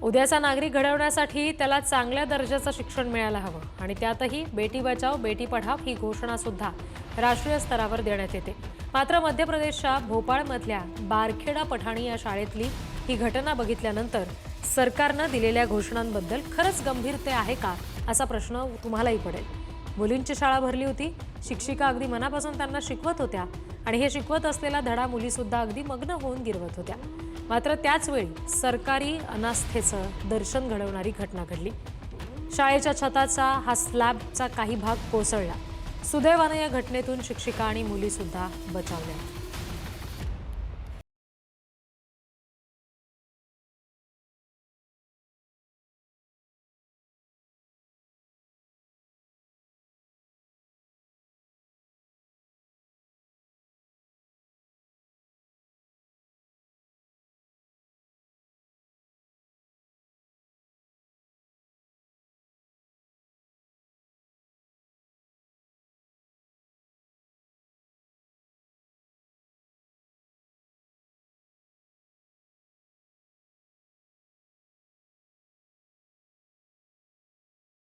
उद्याचा नागरिक घडवण्यासाठी त्याला चांगल्या दर्जाचं शिक्षण मिळायला हवं आणि त्यातही बेटी बचाव बेटी पढाव ही घोषणा सुद्धा राष्ट्रीय स्तरावर देण्यात येते। मात्र मध्य प्रदेशच्या भोपाळमधल्या बारखेडा पठाणी या शाळेतली ही घटना बघितल्यानंतर सरकारनं दिलेल्या घोषणांबद्दल खरंच गंभीरता आहे का असा प्रश्न तुम्हालाही पडेल। मुलींची शाळा भरली होती, शिक्षिका अगदी मनापासून त्यांना शिकवत होत्या आणि हे शिकवत असलेला धडा मुली सुद्धा अगदी मग्न होऊन गिरवत होत्या। मात्र त्याच वेळी सरकारी अनास्थेचं दर्शन घडवणारी घटना घडली। शाळेच्या छताचा हा स्लॅबचा काही भाग कोसळला। सुदैवाने या घटनेतून शिक्षिका आणि मुली सुद्धा बचावल्या।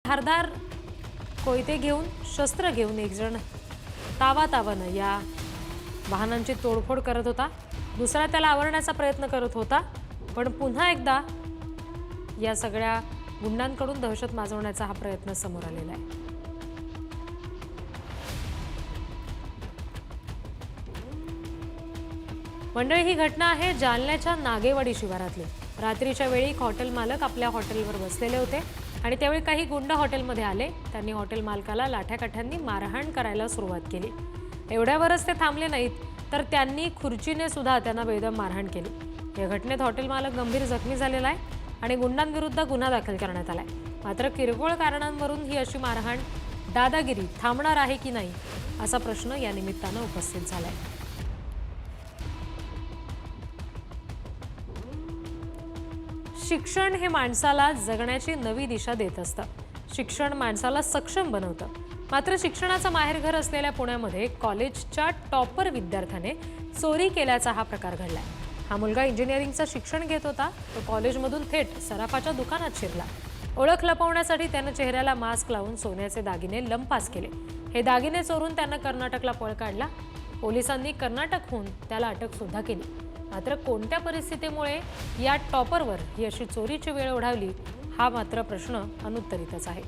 धारदार कोयते घेऊन शस्त्र घेऊन एक जण तावातावानं या वाहनांची तोडफोड करत होता। दुसरा त्याला आवरण्याचा प्रयत्न करत होता, पण पुन्हा एकदा या सगळ्या गुंडांकडून दहशत माजवण्याचा हा प्रयत्न समोर आलेला आहे। मंडळी, ही घटना आहे जालन्याच्या नागेवाडी शिवारातली। रात्रीच्या वेळी एक हॉटेल मालक आपल्या हॉटेलवर बसलेले होते आणि त्यावेळी काही गुंड हॉटेलमध्ये आले। त्यांनी हॉटेल मालकाला लाठ्याकाठ्यांनी मारहाण करायला सुरुवात केली। एवढ्यावरच ते थांबले नाहीत, तर त्यांनी खुर्चीने सुद्धा त्यांना बेदम मारहाण केली। या घटनेत हॉटेल मालक गंभीर जखमी झालेला आहे आणि गुंडांविरुद्ध गुन्हा दाखल करण्यात आलाय। मात्र किरकोळ कारणांवरून ही अशी मारहाण दादागिरी थांबणार आहे की नाही असा प्रश्न या निमित्तानं उपस्थित झालाय। शिक्षण हे माणसाला जगण्याची नवी दिशा देत असतं। शिक्षण माणसाला सक्षम बनवतं। मात्र शिक्षणाचं माहेरघर असलेल्या पुण्यामध्ये कॉलेजच्या टॉपर विद्यार्थ्याने चोरी केल्याचा हा प्रकार घडलाय। हा मुलगा इंजिनिअरिंगचं शिक्षण घेत होता, तो कॉलेजमधून थेट सराफाच्या दुकानात शिरला। ओळख लपवण्यासाठी त्यानं चेहऱ्याला मास्क लावून सोन्याचे दागिने लंपास केले। हे दागिने चोरून त्यानं कर्नाटकला पळ काढला। पोलिसांनी कर्नाटकहून त्याला अटक सुद्धा केली। मात्र कोणत्या परिस्थितीमुळे या टॉपरवर ही अशी चोरीची वेळ ओढावली हा मात्र प्रश्न अनुत्तरितच आहे।